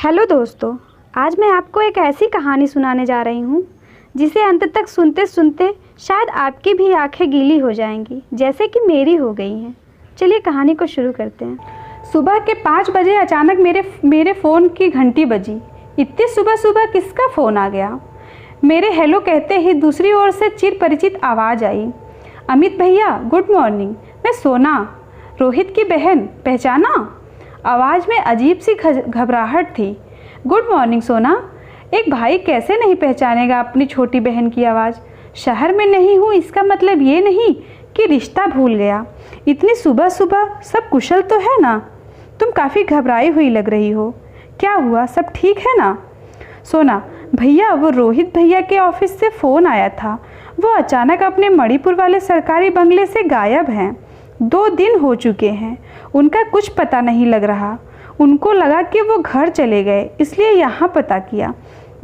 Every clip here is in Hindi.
हेलो दोस्तों, आज मैं आपको एक ऐसी कहानी सुनाने जा रही हूँ जिसे अंत तक सुनते सुनते शायद आपकी भी आंखें गीली हो जाएंगी जैसे कि मेरी हो गई हैं। चलिए कहानी को शुरू करते हैं। सुबह के 5 बजे अचानक मेरे फ़ोन की घंटी बजी। इतनी सुबह सुबह किसका फ़ोन आ गया? मेरे हेलो कहते ही दूसरी ओर से चिर परिचित आवाज़ आई। अमित भैया, गुड मॉर्निंग। मैं सोना, रोहित की बहन, पहचाना? आवाज़ में अजीब सी घबराहट थी। गुड मॉर्निंग सोना। एक भाई कैसे नहीं पहचानेगा अपनी छोटी बहन की आवाज़? शहर में नहीं हूँ इसका मतलब ये नहीं कि रिश्ता भूल गया। इतनी सुबह सुबह सब कुशल तो है ना? तुम काफ़ी घबराई हुई लग रही हो। क्या हुआ, सब ठीक है ना? सोना, भैया वो रोहित भैया के ऑफिस से फ़ोन आया था। वो अचानक अपने मणिपुर वाले सरकारी बंगले से गायब हैं। 2 दिन हो चुके हैं। उनका कुछ पता नहीं लग रहा। उनको लगा कि वो घर चले गए, इसलिए यहाँ पता किया।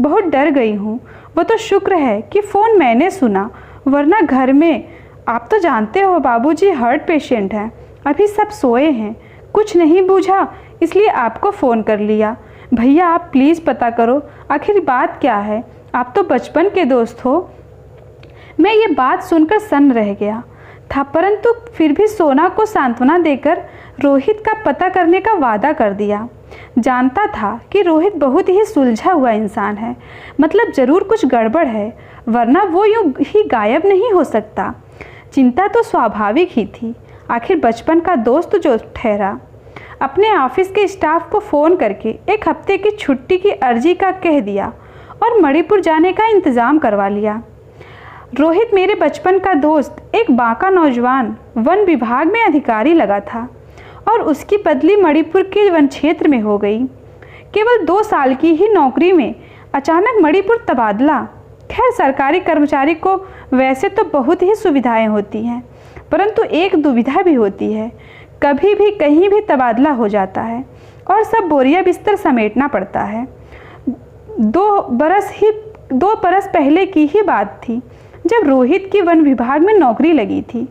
बहुत डर गई हूँ। वो तो शुक्र है कि फ़ोन मैंने सुना, वरना घर में आप तो जानते हो बाबूजी हार्ट पेशेंट हैं। अभी सब सोए हैं। कुछ नहीं बूझा इसलिए आपको फ़ोन कर लिया। भैया आप प्लीज़ पता करो आखिर बात क्या है। आप तो बचपन के दोस्त हो। मैं ये बात सुनकर सन्न रह गया था, परंतु फिर भी सोना को सांत्वना देकर रोहित का पता करने का वादा कर दिया। जानता था कि रोहित बहुत ही सुलझा हुआ इंसान है, मतलब ज़रूर कुछ गड़बड़ है, वरना वो यूँ ही गायब नहीं हो सकता। चिंता तो स्वाभाविक ही थी, आखिर बचपन का दोस्त जो ठहरा। अपने ऑफिस के स्टाफ को फ़ोन करके 1 हफ्ते की छुट्टी की अर्जी का कह दिया और मणिपुर जाने का इंतज़ाम करवा लिया। रोहित मेरे बचपन का दोस्त, एक बांका नौजवान, वन विभाग में अधिकारी लगा था और उसकी बदली मणिपुर के वन क्षेत्र में हो गई। केवल 2 साल की ही नौकरी में अचानक मणिपुर तबादला। खैर, सरकारी कर्मचारी को वैसे तो बहुत ही सुविधाएं होती हैं, परंतु एक दुविधा भी होती है। कभी भी कहीं भी तबादला हो जाता है और सब बोरिया बिस्तर समेटना पड़ता है। 2 बरस पहले की ही बात थी जब रोहित की वन विभाग में नौकरी लगी थी।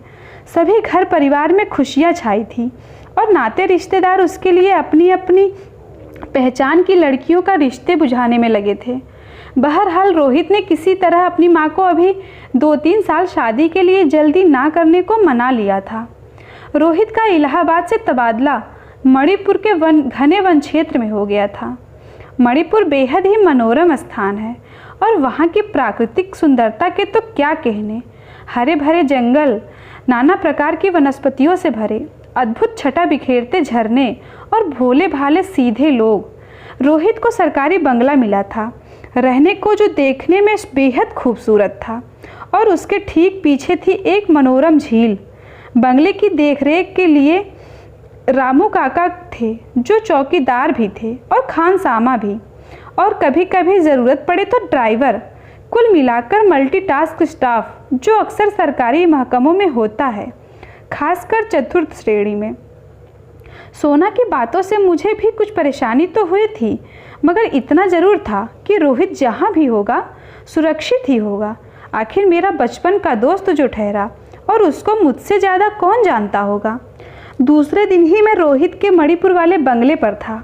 सभी घर परिवार में खुशियां छाई थी और नाते रिश्तेदार उसके लिए अपनी अपनी पहचान की लड़कियों का रिश्ते बुझाने में लगे थे। बहरहाल रोहित ने किसी तरह अपनी माँ को अभी 2-3 साल शादी के लिए जल्दी ना करने को मना लिया था। रोहित का इलाहाबाद से तबादला मणिपुर के घने वन क्षेत्र में हो गया था। मणिपुर बेहद ही मनोरम स्थान है और वहाँ की प्राकृतिक सुंदरता के तो क्या कहने। हरे भरे जंगल, नाना प्रकार की वनस्पतियों से भरे, अद्भुत छटा बिखेरते झरने और भोले भाले सीधे लोग। रोहित को सरकारी बंगला मिला था, रहने को जो देखने में बेहद खूबसूरत था, और उसके ठीक पीछे थी एक मनोरम झील। बंगले की देखरेख के लिए रामू काका थे, जो चौकीदार भी थे और खानसामा भी, और कभी कभी ज़रूरत पड़े तो ड्राइवर। कुल मिलाकर मल्टीटास्क स्टाफ, जो अक्सर सरकारी महकमों में होता है, खासकर चतुर्थ श्रेणी में। सोना की बातों से मुझे भी कुछ परेशानी तो हुई थी, मगर इतना ज़रूर था कि रोहित जहाँ भी होगा सुरक्षित ही होगा। आखिर मेरा बचपन का दोस्त जो ठहरा, और उसको मुझसे ज़्यादा कौन जानता होगा। दूसरे दिन ही मैं रोहित के मणिपुर वाले बंगले पर था।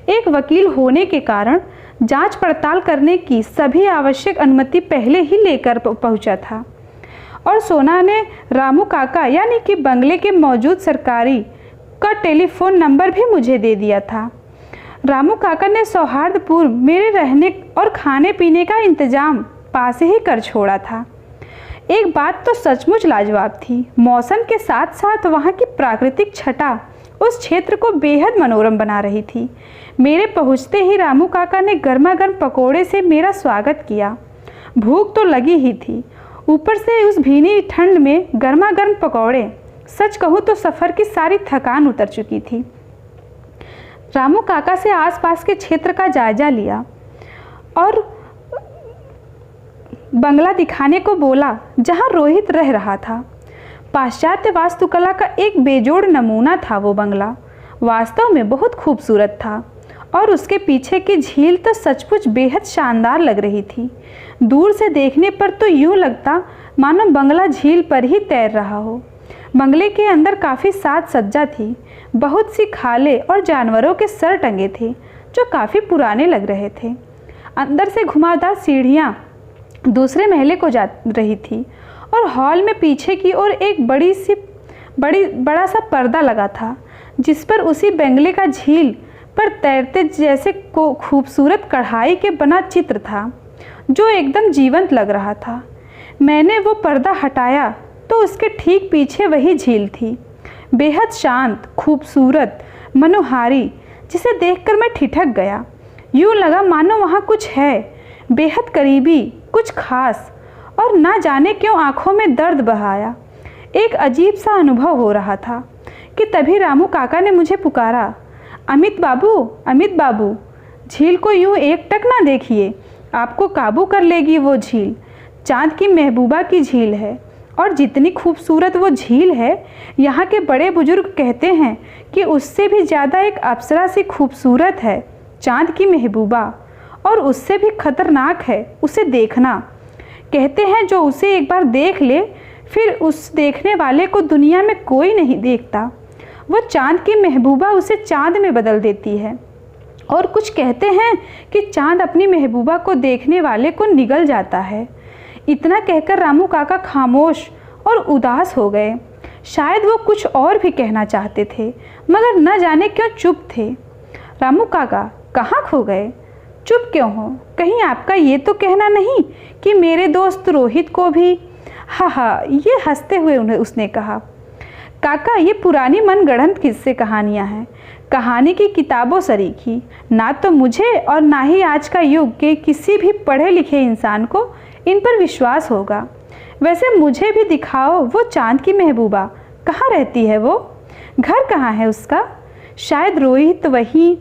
एक वकील होने के कारण जांच पड़ताल करने की सभी आवश्यक अनुमति पहले ही लेकर पहुंचा था, और सोना ने रामू काका यानी कि बंगले के मौजूद सरकारी का टेलीफोन नंबर भी मुझे दे दिया था। रामू काका ने सौहार्दपूर्ण मेरे रहने और खाने पीने का इंतजाम पास ही कर छोड़ा था। एक बात तो सचमुच लाजवाब थी, मौसम के साथ साथ वहाँ की प्राकृतिक छटा उस क्षेत्र को बेहद मनोरम बना रही थी। मेरे पहुँचते ही रामू काका ने गर्मा गर्म पकौड़े से मेरा स्वागत किया। भूख तो लगी ही थी, ऊपर से उस भीनी ठंड में गर्मा गर्म पकौड़े। सच कहूँ तो सफ़र की सारी थकान उतर चुकी थी। रामू काका से आसपास के क्षेत्र का जायजा लिया और बंगला दिखाने को बोला जहाँ रोहित रह रहा था। पाश्चात्य वास्तुकला का एक बेजोड़ नमूना था वो बंगला। वास्तव में बहुत खूबसूरत था, और उसके पीछे की झील तो सचमुच बेहद शानदार लग रही थी। दूर से देखने पर तो यूँ लगता मानो बंगला झील पर ही तैर रहा हो। बंगले के अंदर काफ़ी साज सज्जा थी। बहुत सी खाले और जानवरों के सर टंगे थे। जो काफ़ी पुराने लग रहे थे। अंदर से घुमावदार सीढ़ियाँ दूसरे महले को जा रही थी और हॉल में पीछे की ओर एक बड़ा सा पर्दा लगा था, जिस पर उसी बंगले का झील पर तैरते जैसे खूबसूरत कढ़ाई के बना चित्र था, जो एकदम जीवंत लग रहा था। मैंने वो पर्दा हटाया तो उसके ठीक पीछे वही झील थी, बेहद शांत, खूबसूरत, मनोहारी, जिसे देखकर मैं ठिठक गया। यूँ लगा मानो वहाँ कुछ है, बेहद करीबी, कुछ खास, और ना जाने क्यों आँखों में दर्द बहाया। एक अजीब सा अनुभव हो रहा था कि तभी रामू काका ने मुझे पुकारा, अमित बाबू, अमित बाबू, झील को यूँ एकटक ना देखिए, आपको काबू कर लेगी वो झील। चांद की महबूबा की झील है, और जितनी खूबसूरत वो झील है, यहाँ के बड़े बुजुर्ग कहते हैं कि उससे भी ज़्यादा एक अप्सरा सी खूबसूरत है चांद की महबूबा, और उससे भी खतरनाक है उसे देखना। कहते हैं जो उसे एक बार देख ले, फिर उस देखने वाले को दुनिया में कोई नहीं देखता। वो चांद की महबूबा उसे चांद में बदल देती है, और कुछ कहते हैं कि चांद अपनी महबूबा को देखने वाले को निगल जाता है। इतना कहकर रामू काका खामोश और उदास हो गए। शायद वो कुछ और भी कहना चाहते थे, मगर न जाने क्यों चुप थे। रामू काका कहाँ खो गए? चुप क्यों हो? कहीं आपका ये तो कहना नहीं कि मेरे दोस्त रोहित को भी? हाँ, ये हंसते हुए उसने कहा, काका ये पुरानी मनगढ़ंत किस्से कहानियाँ हैं, कहानी की किताबों सरीखी। ना तो मुझे और ना ही आज का युग के किसी भी पढ़े लिखे इंसान को इन पर विश्वास होगा। वैसे मुझे भी दिखाओ वो चांद की महबूबा, कहाँ रहती है वो? घर कहाँ है उसका? शायद रोहित वही।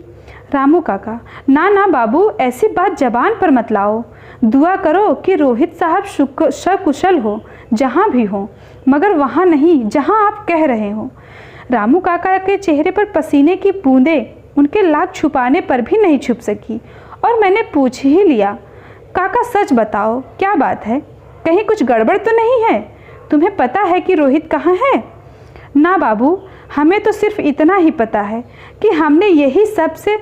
रामू काका, ना बाबू, ऐसी बात जबान पर मत लाओ। दुआ करो कि रोहित साहब सकुशल हो जहाँ भी हो, मगर वहाँ नहीं जहाँ आप कह रहे हो। रामू काका के चेहरे पर पसीने की बूंदें उनके लाख छुपाने पर भी नहीं छुप सकी, और मैंने पूछ ही लिया, काका सच बताओ, क्या बात है? कहीं कुछ गड़बड़ तो नहीं है? तुम्हें पता है कि रोहित कहाँ है? ना बाबू, हमें तो सिर्फ इतना ही पता है कि हमने यही सब से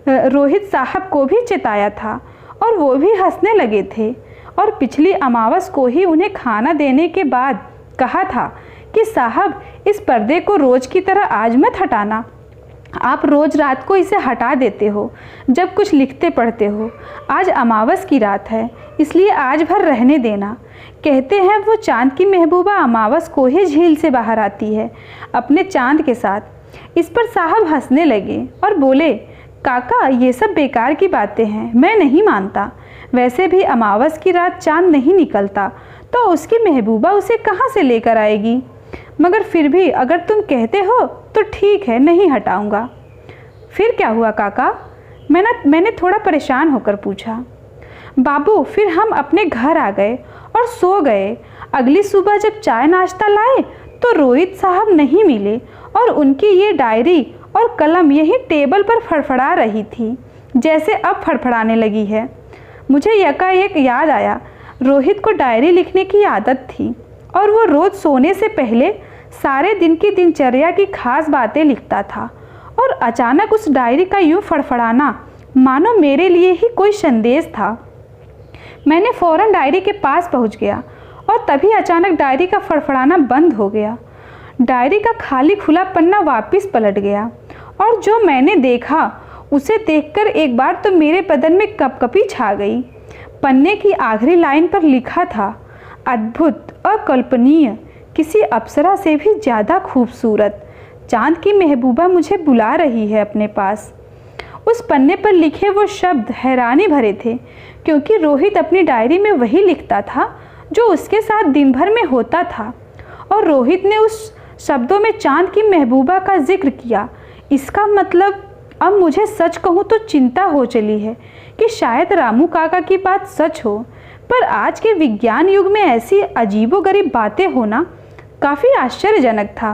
रोहित साहब को भी चिताया था, और वो भी हंसने लगे थे, और पिछली अमावस को ही उन्हें खाना देने के बाद कहा था कि साहब इस पर्दे को रोज़ की तरह आज मत हटाना। आप रोज़ रात को इसे हटा देते हो जब कुछ लिखते पढ़ते हो। आज अमावस की रात है, इसलिए आज भर रहने देना। कहते हैं वो चांद की महबूबा अमावस को ही झील से बाहर आती है अपने चांद के साथ। इस पर साहब हंसने लगे और बोले, काका ये सब बेकार की बातें हैं, मैं नहीं मानता। वैसे भी अमावस की रात चांद नहीं निकलता, तो उसकी महबूबा उसे कहाँ से लेकर आएगी? मगर फिर भी अगर तुम कहते हो तो ठीक है, नहीं हटाऊंगा। फिर क्या हुआ काका? मैंने थोड़ा परेशान होकर पूछा। बाबू, फिर हम अपने घर आ गए और सो गए। अगली सुबह जब चाय नाश्ता लाए तो रोहित साहब नहीं मिले, और उनकी ये डायरी और कलम यही टेबल पर फड़फड़ा रही थी जैसे अब फड़फड़ाने लगी है। मुझे यकायक याद आया, रोहित को डायरी लिखने की आदत थी, और वो रोज़ सोने से पहले सारे दिन की दिनचर्या की खास बातें लिखता था। और अचानक उस डायरी का यूँ फड़फड़ाना मानो मेरे लिए ही कोई संदेश था। मैंने फ़ौरन डायरी के पास पहुंच गया, और तभी अचानक डायरी का फड़फड़ाना बंद हो गया। डायरी का खाली खुला पन्ना वापस पलट गया, और जो मैंने देखा उसे देखकर एक बार तो मेरे बदन में कपकपी छा गई। पन्ने की आखिरी लाइन पर लिखा था, अद्भुत, अकल्पनीय, किसी अप्सरा से भी ज़्यादा खूबसूरत, चांद की महबूबा मुझे बुला रही है अपने पास। उस पन्ने पर लिखे वो शब्द हैरानी भरे थे, क्योंकि रोहित अपनी डायरी में वही लिखता था जो उसके साथ दिन भर में होता था, और रोहित ने उस शब्दों में चांद की महबूबा का जिक्र किया। इसका मतलब अब मुझे सच कहूँ तो चिंता हो चली है कि शायद रामू काका की बात सच हो। पर आज के विज्ञान युग में ऐसी अजीबोगरीब बातें होना काफ़ी आश्चर्यजनक था।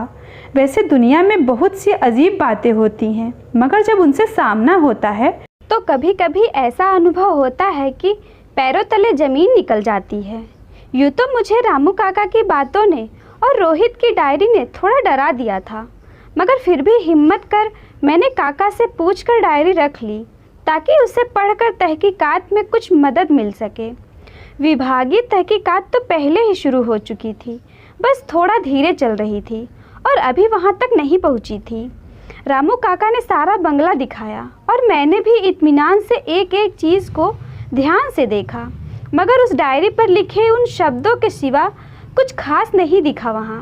वैसे दुनिया में बहुत सी अजीब बातें होती हैं, मगर जब उनसे सामना होता है तो कभी कभी ऐसा अनुभव होता है कि पैरों तले ज़मीन निकल जाती है। यूँ तो मुझे रामू काका की बातों ने और रोहित की डायरी ने थोड़ा डरा दिया था, मगर फिर भी हिम्मत कर मैंने काका से पूछकर डायरी रख ली। ताकि उसे पढ़कर तहकीकात में कुछ मदद मिल सके। विभागीय तहकीकात तो पहले ही शुरू हो चुकी थी, बस थोड़ा धीरे चल रही थी और अभी वहाँ तक नहीं पहुँची थी। रामू काका ने सारा बंगला दिखाया और मैंने भी इत्मीनान से एक एक चीज़ को ध्यान से देखा, मगर उस डायरी पर लिखे उन शब्दों के सिवा कुछ खास नहीं दिखा वहाँ।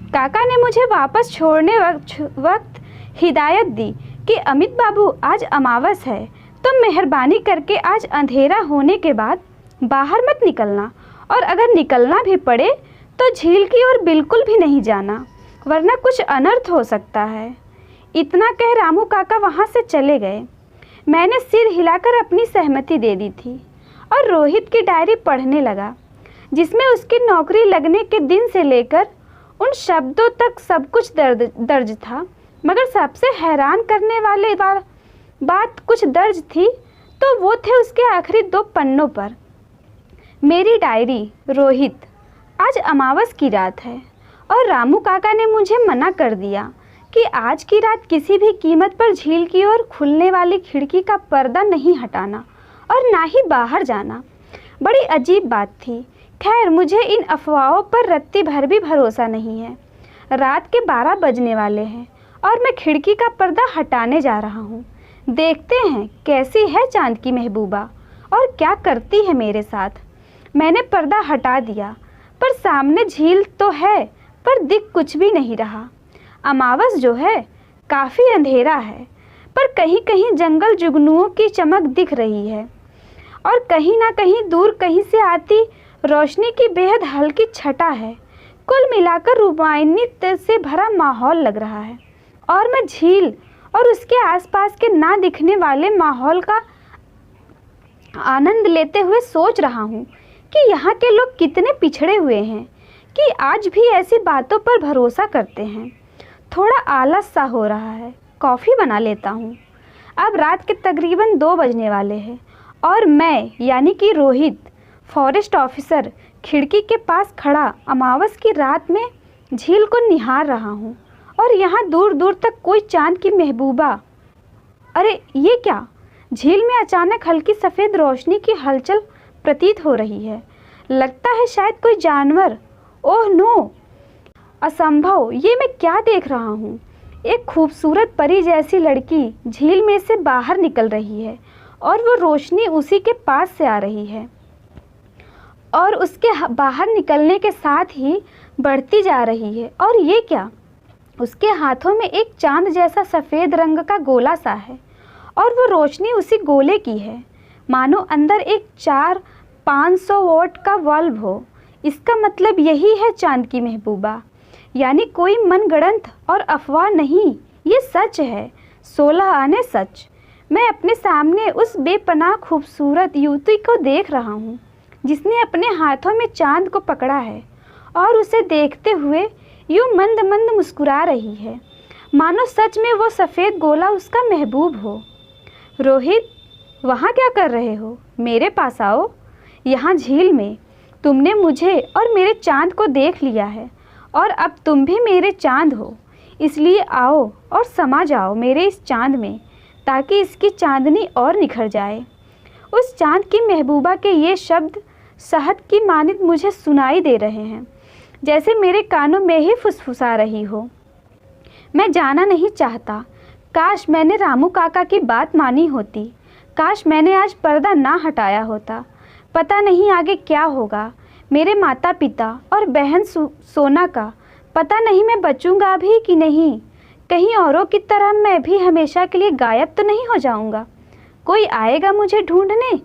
काका ने मुझे वापस छोड़ने वक्त हिदायत दी कि अमित बाबू, आज अमावस है, तो मेहरबानी करके आज अंधेरा होने के बाद बाहर मत निकलना, और अगर निकलना भी पड़े तो झील की ओर बिल्कुल भी नहीं जाना, वरना कुछ अनर्थ हो सकता है। इतना कह रामू काका वहाँ से चले गए। मैंने सिर हिलाकर अपनी सहमति दे दी थी और रोहित की डायरी पढ़ने लगा, जिसमें उसकी नौकरी लगने के दिन से लेकर उन शब्दों तक सब कुछ दर्ज था। मगर सबसे हैरान करने वाली बात कुछ दर्ज थी, तो वो थे उसके आखिरी 2 पन्नों पर। मेरी डायरी, रोहित, आज अमावस की रात है और रामू काका ने मुझे मना कर दिया कि आज की रात किसी भी कीमत पर झील की ओर खुलने वाली खिड़की का पर्दा नहीं हटाना और ना ही बाहर जाना। बड़ी अजीब बात थी। खैर, मुझे इन अफवाहों पर रत्ती भर भी भरोसा नहीं है। रात के 12 बजने वाले हैं और मैं खिड़की का पर्दा हटाने जा रहा हूँ। देखते हैं कैसी है चांद की महबूबा और क्या करती है मेरे साथ। मैंने पर्दा हटा दिया, पर सामने झील तो है, पर दिख कुछ भी नहीं रहा। अमावस जो है काफ़ी अंधेरा है, पर कहीं कहीं जंगल जुगनुओं की चमक दिख रही है और कहीं ना कहीं दूर कहीं से आती रोशनी की बेहद हल्की छटा है। कुल मिलाकर रूबानियत से भरा माहौल लग रहा है और मैं झील और उसके आसपास के ना दिखने वाले माहौल का आनंद लेते हुए सोच रहा हूँ कि यहाँ के लोग कितने पिछड़े हुए हैं कि आज भी ऐसी बातों पर भरोसा करते हैं। थोड़ा आलस सा हो रहा है, कॉफ़ी बना लेता हूँ। अब रात के तकरीबन 2 बजने वाले हैं और मैं यानी कि रोहित, फॉरेस्ट ऑफिसर, खिड़की के पास खड़ा अमावस की रात में झील को निहार रहा हूँ और यहाँ दूर दूर तक कोई चांद की महबूबा। अरे ये क्या! झील में अचानक हल्की सफ़ेद रोशनी की हलचल प्रतीत हो रही है। लगता है शायद कोई जानवर। ओह नो, असंभव! ये मैं क्या देख रहा हूँ? एक खूबसूरत परी जैसी लड़की झील में से बाहर निकल रही है और वो रोशनी उसी के पास से आ रही है और उसके बाहर निकलने के साथ ही बढ़ती जा रही है। और ये क्या! उसके हाथों में एक चांद जैसा सफ़ेद रंग का गोला सा है और वो रोशनी उसी गोले की है, मानो अंदर एक 400-500 वॉट का बल्ब हो। इसका मतलब यही है चांद की महबूबा, यानी कोई मनगढ़ंत और अफवाह नहीं, ये सच है। 16 आने सच। मैं अपने सामने उस बेपनाह खूबसूरत युवती को देख रहा हूँ जिसने अपने हाथों में चांद को पकड़ा है और उसे देखते हुए यूँ मंद मंद मुस्कुरा रही है, मानो सच में वो सफ़ेद गोला उसका महबूब हो। रोहित, वहाँ क्या कर रहे हो? मेरे पास आओ। यहाँ झील में तुमने मुझे और मेरे चांद को देख लिया है और अब तुम भी मेरे चांद हो, इसलिए आओ और समा जाओ मेरे इस चांद में, ताकि इसकी चांदनी और निखर जाए। उस चांद की महबूबा के ये शब्द शहद की मानित मुझे सुनाई दे रहे हैं, जैसे मेरे कानों में ही फुसफुसा रही हो। मैं जाना नहीं चाहता। काश मैंने रामू काका की बात मानी होती। काश मैंने आज पर्दा ना हटाया होता। पता नहीं आगे क्या होगा। मेरे माता पिता और बहन सोना का पता नहीं मैं बचूंगा भी कि नहीं। कहीं औरों की तरह मैं भी हमेशा के लिए गायब तो नहीं हो जाऊंगा। कोई आएगा मुझे ढूंढने?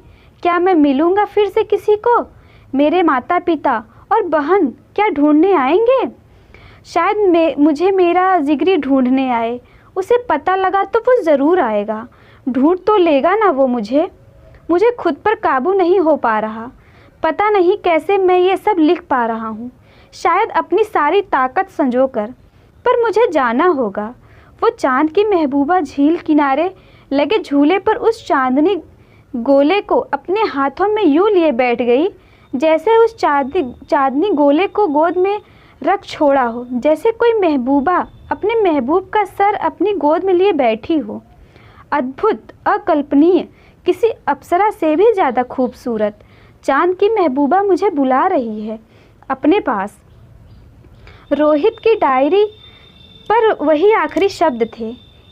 क्या मैं मिलूंगा फिर से किसी को? मेरे माता पिता और बहन क्या ढूंढने आएंगे? शायद मुझे मेरा जिगरी ढूंढने आए। उसे पता लगा तो वो ज़रूर आएगा, ढूंढ तो लेगा ना वो मुझे। मुझे खुद पर काबू नहीं हो पा रहा। पता नहीं कैसे मैं ये सब लिख पा रहा हूँ, शायद अपनी सारी ताकत संजोकर। पर मुझे जाना होगा। वो चांद की महबूबा झील किनारे लगे झूले पर उस चांदनी गोले को अपने हाथों में यूँ लिए बैठ गई जैसे उस चांदनी गोले को गोद में रख छोड़ा हो, जैसे कोई महबूबा अपने महबूब का सर अपनी गोद में लिए बैठी हो। अद्भुत, अकल्पनीय किसी अप्सरा से भी ज़्यादा खूबसूरत चांद की महबूबा मुझे बुला रही है अपने पास। रोहित की डायरी पर वही आखिरी शब्द थे।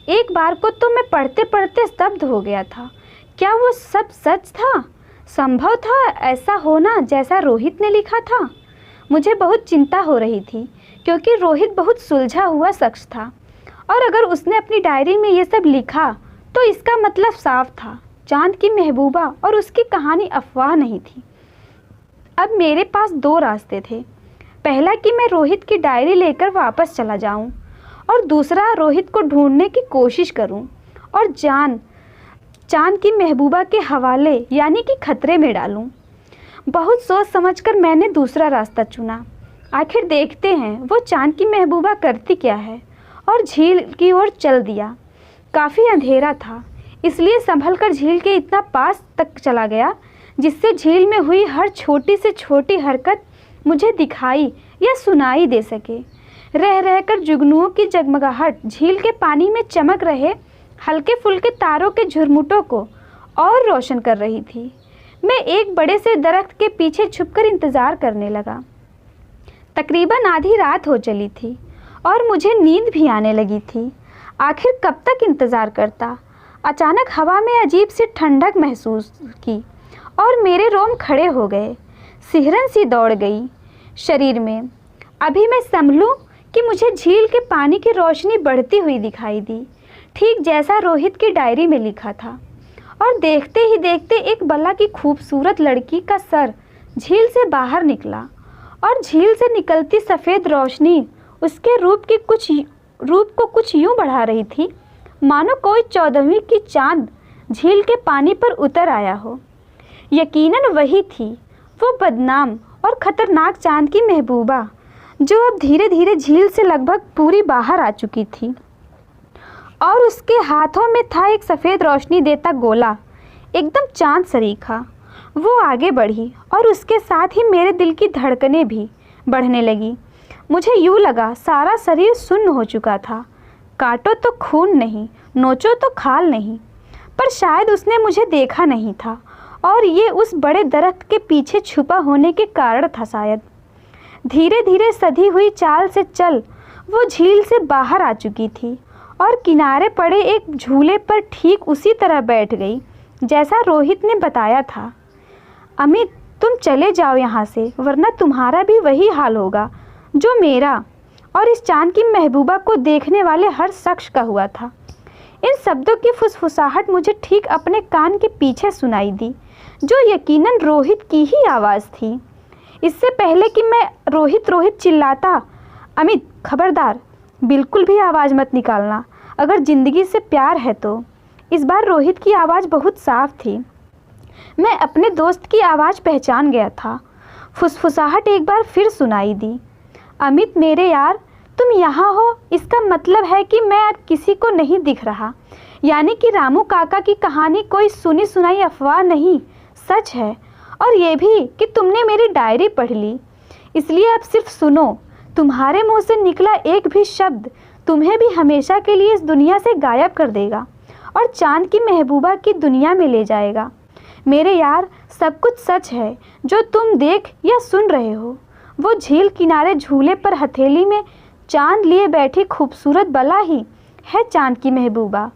एक बार को तो मैं पढ़ते पढ़ते स्तब्ध हो गया था। क्या वो सब सच था? संभव था ऐसा होना जैसा रोहित ने लिखा था? मुझे बहुत चिंता हो रही थी, क्योंकि रोहित बहुत सुलझा हुआ शख्स था, और अगर उसने अपनी डायरी में ये सब लिखा तो इसका मतलब साफ था, चांद की महबूबा और उसकी कहानी अफवाह नहीं थी। अब मेरे पास दो रास्ते थे। पहला कि मैं रोहित की डायरी लेकर वापस चला जाऊं, और दूसरा रोहित को ढूंढने की कोशिश करूं और चांद की महबूबा के हवाले यानी कि खतरे में डालूं। बहुत सोच समझकर मैंने दूसरा रास्ता चुना। आखिर देखते हैं वो चांद की महबूबा करती क्या है, और झील की ओर चल दिया। काफ़ी अंधेरा था, इसलिए संभल कर झील के इतना पास तक चला गया जिससे झील में हुई हर छोटी से छोटी हरकत मुझे दिखाई या सुनाई दे सके। रह रहकर जुगनुओं की जगमगाहट झील के पानी में चमक रहे हल्के फुल्के तारों के झुरमुटों को और रोशन कर रही थी। मैं एक बड़े से दरख्त के पीछे छुपकर इंतज़ार करने लगा। तकरीबन आधी रात हो चली थी और मुझे नींद भी आने लगी थी। आखिर कब तक इंतज़ार करता? अचानक हवा में अजीब सी ठंडक महसूस की और मेरे रोम खड़े हो गए। सिहरन सी दौड़ गई शरीर में। अभी मैं संभलूं कि मुझे झील के पानी की रोशनी बढ़ती हुई दिखाई दी, ठीक जैसा रोहित की डायरी में लिखा था। और देखते ही देखते एक बल्ला की खूबसूरत लड़की का सर झील से बाहर निकला, और झील से निकलती सफ़ेद रोशनी उसके रूप को कुछ यूं बढ़ा रही थी मानो कोई 14वीं की चांद झील के पानी पर उतर आया हो। यकीनन वही थी, वो बदनाम और ख़तरनाक चांद की महबूबा, जो अब धीरे धीरे झील से लगभग पूरी बाहर आ चुकी थी। और उसके हाथों में था एक सफ़ेद रोशनी देता गोला, एकदम चांद सरीखा। वो आगे बढ़ी और उसके साथ ही मेरे दिल की धड़कनें भी बढ़ने लगी। मुझे यूँ लगा सारा शरीर सुन्न हो चुका था। काटो तो खून नहीं, नोचो तो खाल नहीं। पर शायद उसने मुझे देखा नहीं था, और ये उस बड़े दरख्त के पीछे छुपा होने के कारण था शायद। धीरे धीरे सधी हुई चाल से चल वो झील से बाहर आ चुकी थी और किनारे पड़े एक झूले पर ठीक उसी तरह बैठ गई जैसा रोहित ने बताया था। अमित, तुम चले जाओ यहाँ से, वरना तुम्हारा भी वही हाल होगा जो मेरा और इस चांद की महबूबा को देखने वाले हर शख्स का हुआ था। इन शब्दों की फुसफुसाहट मुझे ठीक अपने कान के पीछे सुनाई दी, जो यकीनन रोहित की ही आवाज़ थी। इससे पहले कि मैं रोहित चिल्लाता, अमित खबरदार, बिल्कुल भी आवाज़ मत निकालना, अगर ज़िंदगी से प्यार है तो। इस बार रोहित की आवाज़ बहुत साफ थी। मैं अपने दोस्त की आवाज़ पहचान गया था। फुसफुसाहट एक बार फिर सुनाई दी, अमित मेरे यार, तुम यहाँ हो, इसका मतलब है कि मैं अब किसी को नहीं दिख रहा। यानी कि रामू काका की कहानी कोई सुनी सुनाई अफवाह नहीं, सच है। और ये भी कि तुमने मेरी डायरी पढ़ ली। इसलिए अब सिर्फ सुनो, तुम्हारे मुंह से निकला एक भी शब्द तुम्हें भी हमेशा के लिए इस दुनिया से गायब कर देगा और चांद की महबूबा की दुनिया में ले जाएगा। मेरे यार, सब कुछ सच है जो तुम देख या सुन रहे हो। वो झील किनारे झूले पर हथेली में चांद लिए बैठी खूबसूरत बला ही है चांद की महबूबा।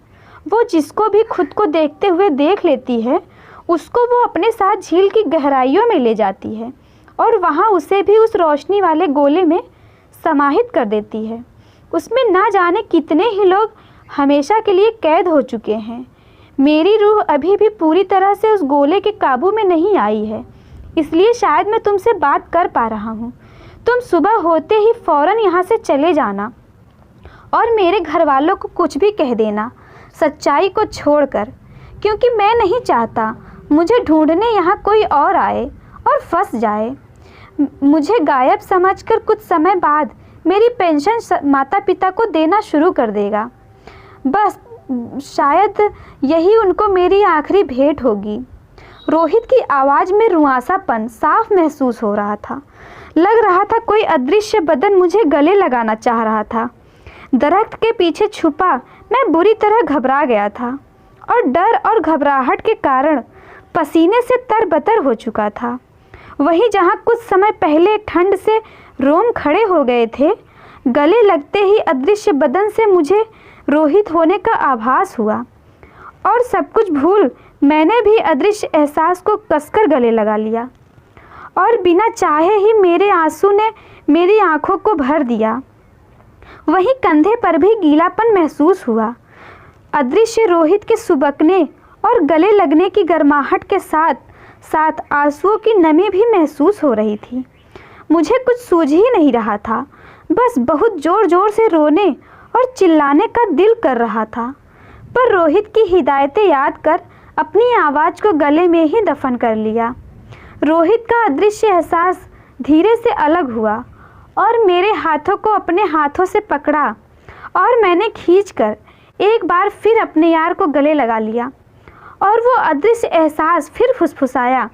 वो जिसको भी खुद को देखते हुए देख लेती है, उसको वो अपने साथ झील की गहराइयों में ले जाती है और वहाँ उसे भी उस रोशनी वाले गोले में समाहित कर देती है। उसमें ना जाने कितने ही लोग हमेशा के लिए कैद हो चुके हैं। मेरी रूह अभी भी पूरी तरह से उस गोले के काबू में नहीं आई है, इसलिए शायद मैं तुमसे बात कर पा रहा हूँ। तुम सुबह होते ही फ़ौरन यहाँ से चले जाना और मेरे घर वालों को कुछ भी कह देना, सच्चाई को छोड़कर, क्योंकि मैं नहीं चाहता मुझे ढूंढने यहाँ कोई और आए और फंस जाए। मुझे गायब समझकर कुछ समय बाद मेरी पेंशन माता पिता को देना शुरू कर देगा। बस शायद यही उनको मेरी आखिरी भेंट होगी। रोहित की आवाज़ में रुआसापन साफ महसूस हो रहा था। लग रहा था कोई अदृश्य बदन मुझे गले लगाना चाह रहा था। दरख्त के पीछे छुपा मैं बुरी तरह घबरा गया था और डर और घबराहट के कारण पसीने से तरबतर हो चुका था। वहीं जहाँ कुछ समय पहले ठंड से रोम खड़े हो गए थे, गले लगते ही अदृश्य बदन से मुझे रोहित होने का आभास हुआ और सब कुछ भूल मैंने भी अदृश्य एहसास को कसकर गले लगा लिया और बिना चाहे ही मेरे आंसू ने मेरी आंखों को भर दिया। वहीं कंधे पर भी गीलापन महसूस हुआ। अदृश्य रोहित के सुबकने और गले लगने की गर्माहट के साथ साथ आंसुओं की नमी भी महसूस हो रही थी। मुझे कुछ सूझ ही नहीं रहा था, बस बहुत ज़ोर ज़ोर से रोने और चिल्लाने का दिल कर रहा था, पर रोहित की हिदायतें याद कर अपनी आवाज़ को गले में ही दफन कर लिया। रोहित का अदृश्य एहसास धीरे से अलग हुआ और मेरे हाथों को अपने हाथों से पकड़ा और मैंने खींचकर एक बार फिर अपने यार को गले लगा लिया और वो अदृश्य एहसास फिर फुसफुसाया,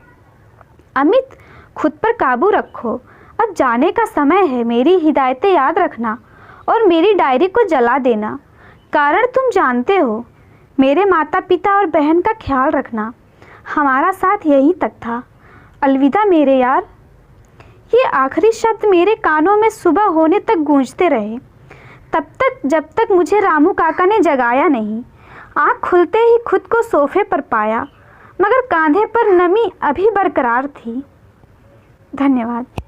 अमित, खुद पर काबू रखो, अब जाने का समय है। मेरी हिदायतें याद रखना और मेरी डायरी को जला देना। कारण तुम जानते हो, मेरे माता पिता और बहन का ख्याल रखना। हमारा साथ यहीं तक था। अलविदा मेरे यार। ये आखिरी शब्द मेरे कानों में सुबह होने तक गूंजते रहे, तब तक जब तक मुझे रामू काका ने जगाया नहीं। आँख खुलते ही खुद को सोफे पर पाया, मगर कांधे पर नमी अभी बरकरार थी। धन्यवाद।